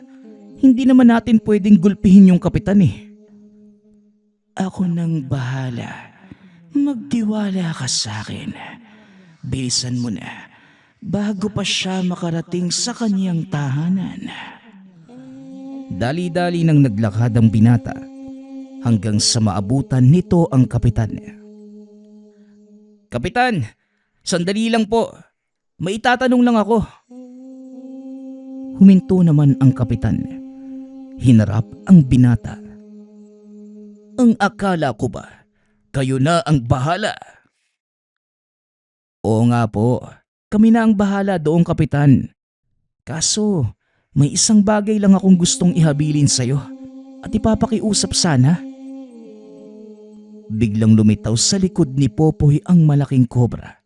Hindi naman natin pwedeng gulpihin yung kapitan eh. Ako nang bahala. Magtiwala ka sa akin. Bilisan mo na bago pa siya makarating sa kaniyang tahanan. Dali-dali nang naglakad ang binata hanggang sa maabutan nito ang kapitan. Kapitan, sandali lang po. May itatanong lang ako. Huminto naman ang kapitan. Hinarap ang binata. Ang akala ko ba, kayo na ang bahala? Oo nga po, kami na ang bahala doong kapitan. Kaso, may isang bagay lang akong gustong ihabilin sa'yo at ipapakiusap sana. Biglang lumitaw sa likod ni Popoy ang malaking kobra.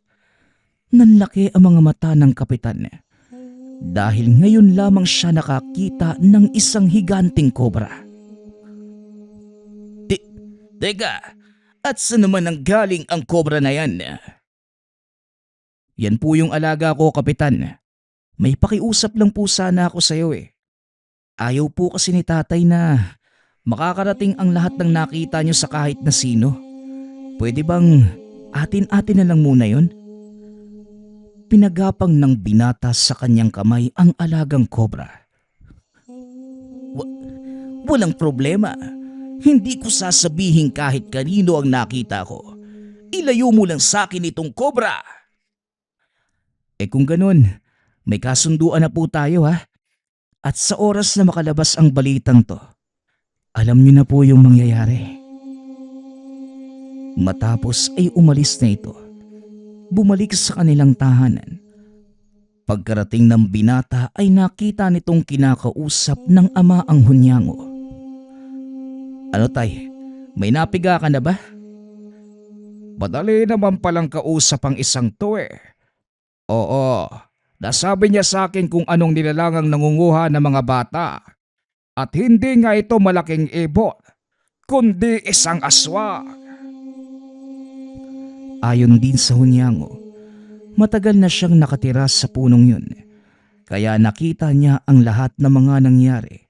Nanlaki ang mga mata ng kapitan dahil ngayon lamang siya nakakita ng isang higanting kobra. Teka, at saan naman ang galing ang kobra na yan? Yan po yung alaga ko, kapitan. May pakiusap lang po sana ako sa iyo eh. Ayaw po kasi ni Tatay na makakarating ang lahat ng nakita niyo sa kahit na sino. Pwede bang atin-atin na lang muna yon? Pinagapang ng binata sa kanyang kamay ang alagang kobra. Walang problema. Hindi ko sasabihin kahit kanino ang nakita ko. Ilayo mo lang sa akin itong kobra. Kung ganun, may kasunduan na po tayo ha. At sa oras na makalabas ang balitang to, alam niyo na po yung mangyayari. Matapos ay umalis na ito. Bumalik sa kanilang tahanan. Pagkarating ng binata ay nakita nitong kinakausap ng ama ang hunyango. Ano tay, may napiga ka na ba? Madali naman palang kausap ang isang to eh. Oo, nasabi niya sa akin kung anong nilalangang nangunguha ng mga bata. At hindi nga ito malaking ibon, kundi isang aswang. Ayon din sa hunyango, matagal na siyang nakatira sa punong yun. Kaya nakita niya ang lahat ng mga nangyari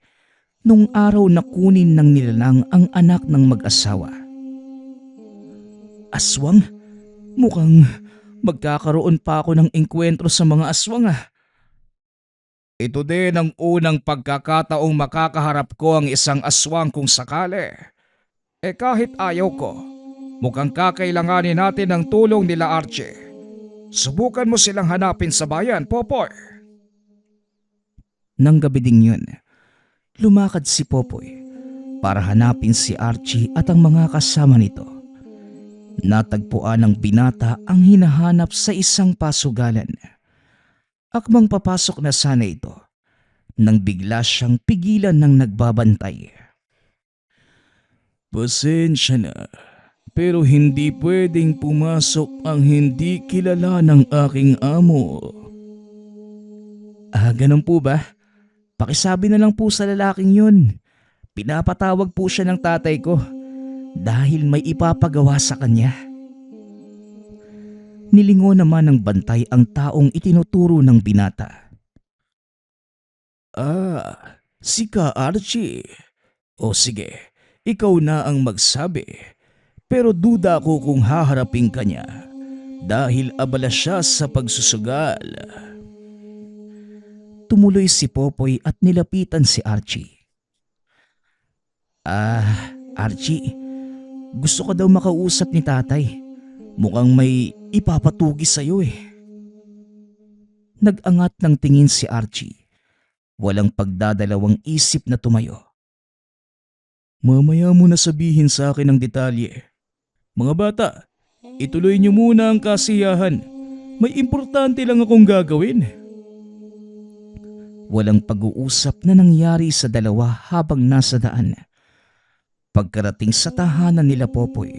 nung araw na kunin ng nilalang ang anak ng mag-asawa. Aswang? Mukhang magkakaroon pa ako ng engkwentro sa mga aswang ah. Ito din ang unang pagkakataong makakaharap ko ang isang aswang kung sakali. Kahit ayaw ko, mukhang kakailanganin natin ang tulong nila Archie. Subukan mo silang hanapin sa bayan, Popoy. Nang gabi ding yun, lumakad si Popoy para hanapin si Archie at ang mga kasama nito. Natagpuan ng binata ang hinahanap sa isang pasugalan. Akmang papasok na sana ito nang bigla siyang pigilan ng nagbabantay. Pasensya na, pero hindi pwedeng pumasok ang hindi kilala ng aking amo. Ganun po ba? Pakisabi na lang po sa lalaking yun. Pinapatawag po siya ng tatay ko dahil may ipapagawa sa kanya. Nilingo naman ng bantay ang taong itinuturo ng binata. Si Ka Archie. O sige, ikaw na ang magsabi. Pero duda ko kung haharapin ka niya dahil abala siya sa pagsusugal. Tumuloy si Popoy at nilapitan si Archie. Archie, Gusto ka daw makausap ni tatay. Mukhang may ipapatugis sa'yo eh. Nag-angat ng tingin si Archie. Walang pagdadalawang isip na tumayo. Mamaya mo na sabihin sa akin ang detalye. Mga bata, ituloy niyo muna ang kasiyahan. May importante lang akong gagawin. Walang pag-uusap na nangyari sa dalawa habang nasa daan. Pagkarating sa tahanan nila Popoy,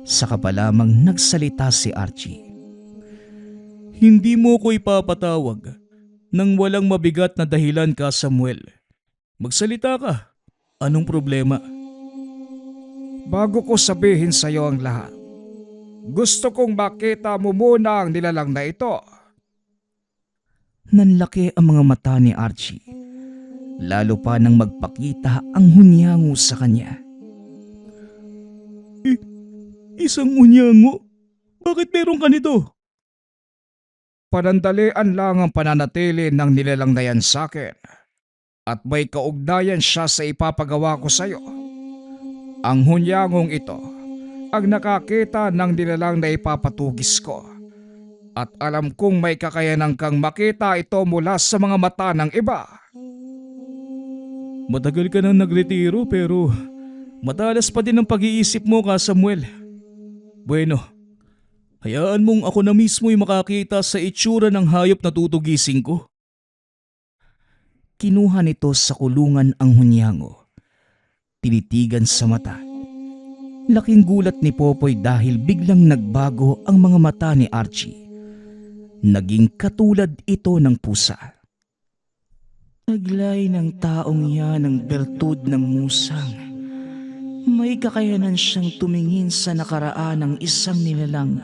saka pa lamang nagsalita si Archie. Hindi mo ko ipapatawag nang walang mabigat na dahilan ka, Samuel. Magsalita ka. Anong problema? Bago ko sabihin sa iyo ang lahat, gusto kong makita mo muna ang nilalang na ito. Nanlaki ang mga mata ni Archie. Lalo pa nang magpakita ang hunyango sa kanya. Isang hunyango? Bakit meron ka nito? Panandalian lang ang pananatili ng nilalang na yan sa akin. At may kaugnayan siya sa ipapagawa ko sa iyo. Ang hunyangong ito ang nakakita ng nilalang na ipapatugis ko. At alam kong may kakayanan kang makita ito mula sa mga mata ng iba. Matagal ka nang nagretiro pero madalas pa din ang pag-iisip mo ka, Samuel. Bueno, hayaan mong ako na mismo'y makakita sa itsura ng hayop na tutugisin ko. Kinuha nito sa kulungan ang hunyango. Tinitigan sa mata. Laking gulat ni Popoy dahil biglang nagbago ang mga mata ni Archie. Naging katulad ito ng pusa. Taglay ng taong yan ang bertud ng musang. May kakayanan siyang tumingin sa nakaraan ng isang nilalang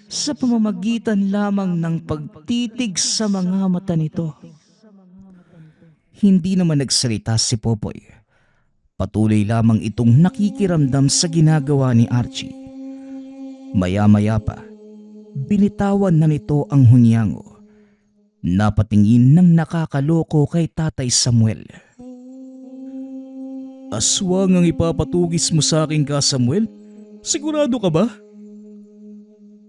sa pamamagitan lamang ng pagtitig sa mga mata nito. Hindi naman nagsalita si Popoy. Patuloy lamang itong nakikiramdam sa ginagawa ni Archie. Maya-maya pa, binitawan na nito ang hunyango. Napatingin ng nakakaloko kay Tatay Samuel. Aswang ang ipapatugis mo sa akin ka, Samuel? Sigurado ka ba?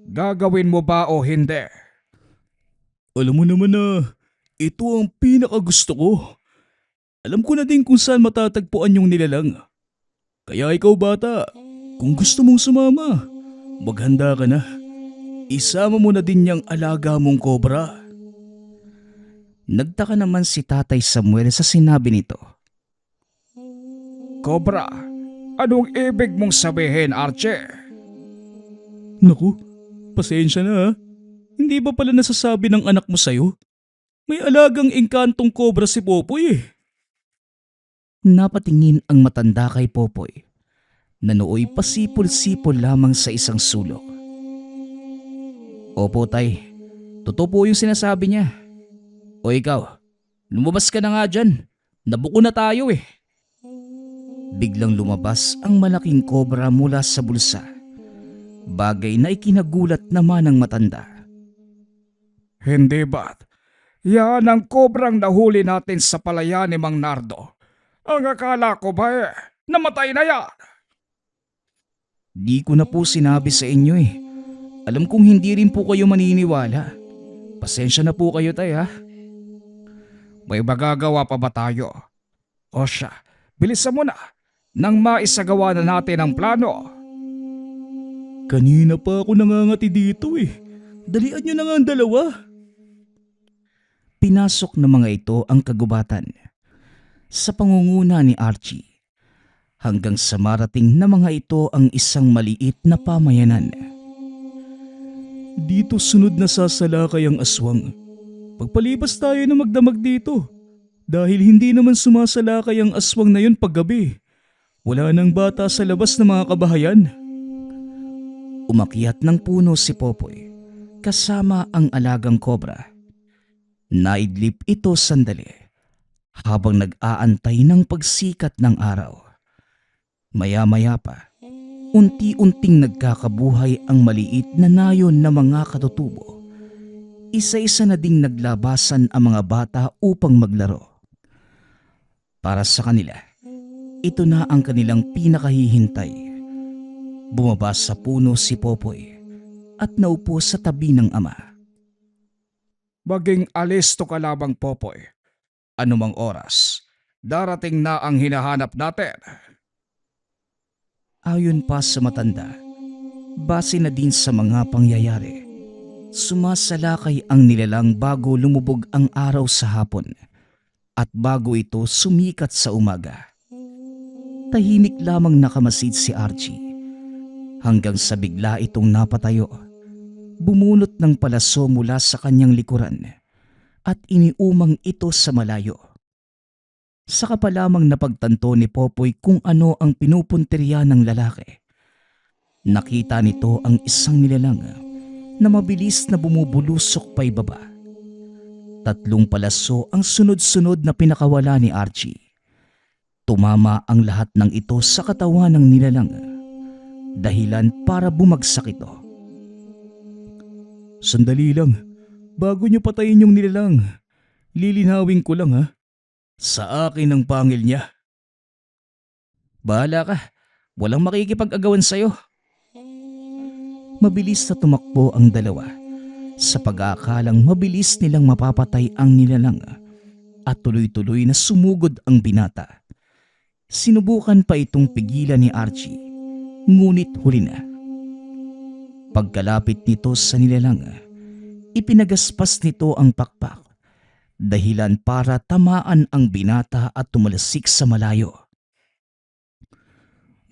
Gagawin mo ba o hindi? Alam mo naman na ito ang pinakagusto ko. Alam ko na din kung saan matatagpuan yung nilalang. Kaya ikaw bata, kung gusto mong sumama, maghanda ka na. Isama mo na din yung alaga mong kobra. Nagtaka naman si Tatay Samuel sa sinabi nito. Cobra, anong ibig mong sabihin, Archie? Naku, pasensya na ha. Hindi ba pala nasasabi ng anak mo sa'yo? May alagang engkantong kobra si Popoy eh. Napatingin ang matanda kay Popoy na nooy pasipol-sipol lamang sa isang sulok. Opo tay, totoo po yung sinasabi niya. O ikaw, lumabas ka na nga dyan. Nabuko na tayo eh. Biglang lumabas ang malaking kobra mula sa bulsa. Bagay na ikinagulat naman ng matanda. Hindi ba't? Yan ang kobrang nahuli natin sa palayan ni Mang Nardo. Ang akala ko ba namatay na yan? Di ko na po sinabi sa inyo eh. Alam kong hindi rin po kayo maniniwala. Pasensya na po kayo tay ha. May magagawa pa ba tayo? O siya, bilisan mo na nang maisagawa na natin ang plano. Kanina pa ako nangangati dito eh. Dalian nyo na nga ang dalawa. Pinasok ng mga ito ang kagubatan sa pangunguna ni Archie hanggang sa marating na mga ito ang isang maliit na pamayanan. Dito sunod na sasalakay ang aswang. Pagpalipas tayo na magdamag dito dahil hindi naman sumasalakay ang aswang na yun paggabi. Wala nang bata sa labas ng mga kabahayan. Umakyat ng puno si Popoy kasama ang alagang kobra. Naidlip ito sandali habang nag-aantay ng pagsikat ng araw. Maya-maya pa, unti-unting nagkakabuhay ang maliit na nayon na mga katutubo. Isa-isa na ding naglabasan ang mga bata upang maglaro. Para sa kanila, ito na ang kanilang pinakahihintay. Bumaba sa puno si Popoy at naupo sa tabi ng ama. Maging alisto ka lamang, Popoy. Anumang oras, darating na ang hinahanap natin. Ayon pa sa matanda, base na din sa mga pangyayari, sumasalakay ang nilalang bago lumubog ang araw sa hapon at bago ito sumikat sa umaga. Tahimik lamang nakamasid si Archie hanggang sa bigla itong napatayo. Bumunot ng palaso mula sa kanyang likuran at iniumang ito sa malayo. Saka pa lamang napagtanto ni Popoy kung ano ang pinupuntirya ng lalaki. Nakita nito ang isang nilalang na mabilis na bumubulusok pa ibaba. 3 palaso ang sunod-sunod na pinakawala ni Archie. Tumama ang lahat ng ito sa katawan ng nilalang, dahilan para bumagsak ito. Sandali lang, bago niyo patayin yung nilalang. Lilinawin ko lang ha. Sa akin ang pangil niya. Bahala ka, walang makikipag-agawan sa'yo. Mabilis na tumakbo ang dalawa sa pag-aakalang mabilis nilang mapapatay ang nilalang at tuloy-tuloy na sumugod ang binata. Sinubukan pa itong pigilan ni Archie, ngunit huli na. Pagkalapit nito sa nilalang, ipinagaspas nito ang pakpak, dahilan para tamaan ang binata at tumalasik sa malayo.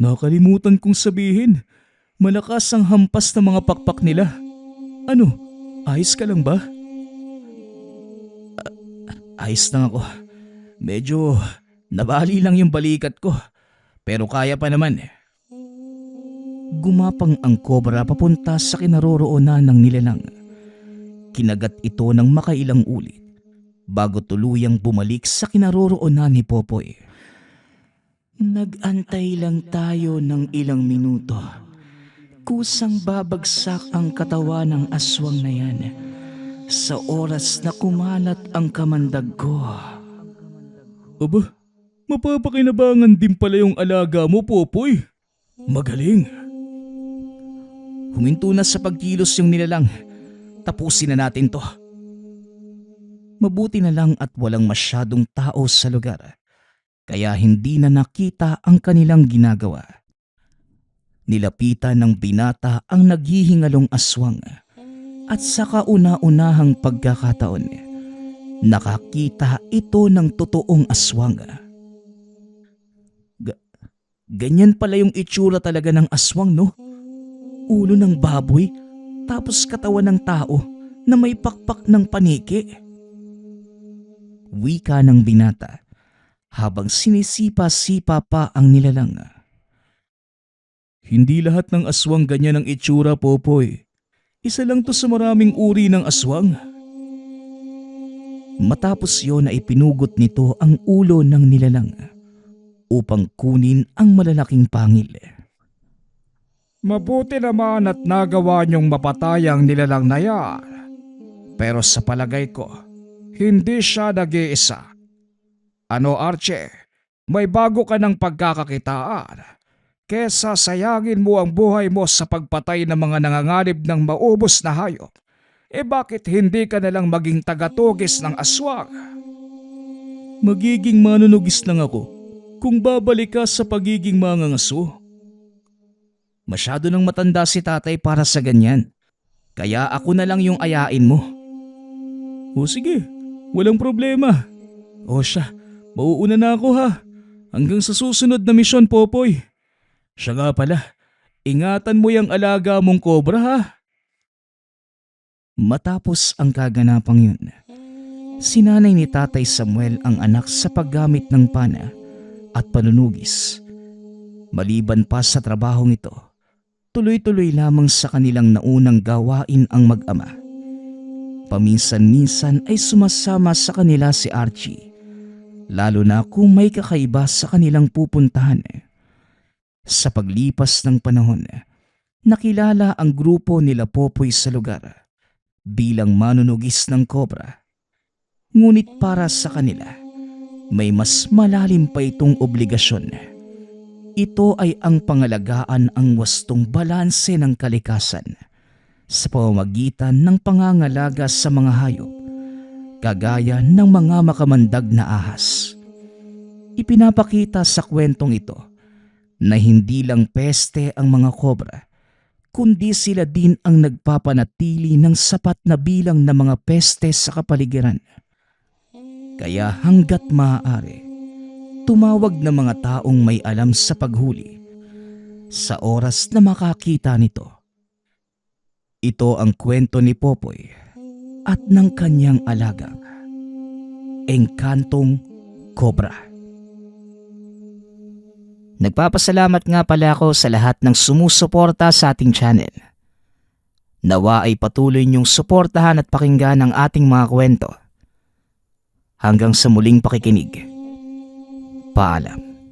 Nakalimutan kong sabihin, malakas ang hampas ng mga pakpak nila. Ano, ayos ka lang ba? Ayos lang ako. Medyo nabali lang yung balikat ko, pero kaya pa naman. Gumapang ang kobra papunta sa kinaroroonan ng nilalang. Kinagat ito ng makailang ulit bago tuluyang bumalik sa kinaroroonan ni Popoy. Nag-antay lang tayo ng ilang minuto. Kusang babagsak ang katawan ng aswang na yan sa oras na kumalat ang kamandag ko. Aba, mapapakinabangan din pala yung alaga mo, Popoy. Magaling. Huminto na sa pagkilos yung nilalang. Tapusin na natin to. Mabuti na lang at walang masyadong tao sa lugar, kaya hindi na nakita ang kanilang ginagawa. Nilapitan ng binata ang naghihingalong aswang at sa kauna-unahang pagkakataon, nakakita ito ng totoong aswang. Ganyan pala yung itsura talaga ng aswang, no? Ulo ng baboy, tapos katawan ng tao na may pakpak ng paniki. Wika ng binata habang sinisipa-sipa pa ang nilalang. Hindi lahat ng aswang ganyan ang itsura, Popoy. Isa lang to sa maraming uri ng aswang. Matapos yon ay pinugot nito ang ulo ng nilalang upang kunin ang malalaking pangil. Mabuti naman at nagawa niyong mapatay ang nilalang na yan. Pero sa palagay ko, hindi siya nag-iisa. Ano, Archie? May bago ka ng pagkakakitaan. Kesa sayangin mo ang buhay mo sa pagpatay ng mga nanganganib ng maubos na hayop, bakit hindi ka nalang maging tagatugis ng aswang? Magiging manunugis lang ako kung babalik ka sa pagiging mangangaso. Masyado nang matanda si tatay para sa ganyan, kaya ako na lang yung ayain mo. O sige, walang problema. O siya, mauuna na ako ha. Hanggang sa susunod na misyon, Popoy. Siya nga pala, ingatan mo yung alaga mong kobra ha. Matapos ang kaganapang yun, sinanay ni Tatay Samuel ang anak sa paggamit ng pana at panunugis. Maliban pa sa trabahong ito, tuloy-tuloy lamang sa kanilang naunang gawain ang mag-ama. Paminsan-minsan ay sumasama sa kanila si Archie, lalo na kung may kakaiba sa kanilang pupuntahan. Sa paglipas ng panahon, nakilala ang grupo nila Popoy sa lugar bilang manunugis ng kobra. Ngunit para sa kanila, may mas malalim pa itong obligasyon. Ito ay ang pangalagaan ang wastong balanse ng kalikasan sa pamamagitan ng pangangalaga sa mga hayop, kagaya ng mga makamandag na ahas. Ipinapakita sa kwentong ito na hindi lang peste ang mga kobra, kundi sila din ang nagpapanatili ng sapat na bilang ng mga peste sa kapaligiran. Kaya hanggat maaari, tumawag ng mga taong may alam sa paghuli sa oras na makakita nito. Ito ang kwento ni Popoy at ng kanyang alagang Engkantong Kobra. Nagpapasalamat nga pala ako sa lahat ng sumusuporta sa ating channel. Nawa ay patuloy niyong suportahan at pakinggan ang ating mga kwento. Hanggang sa muling pakikinig. Paalam.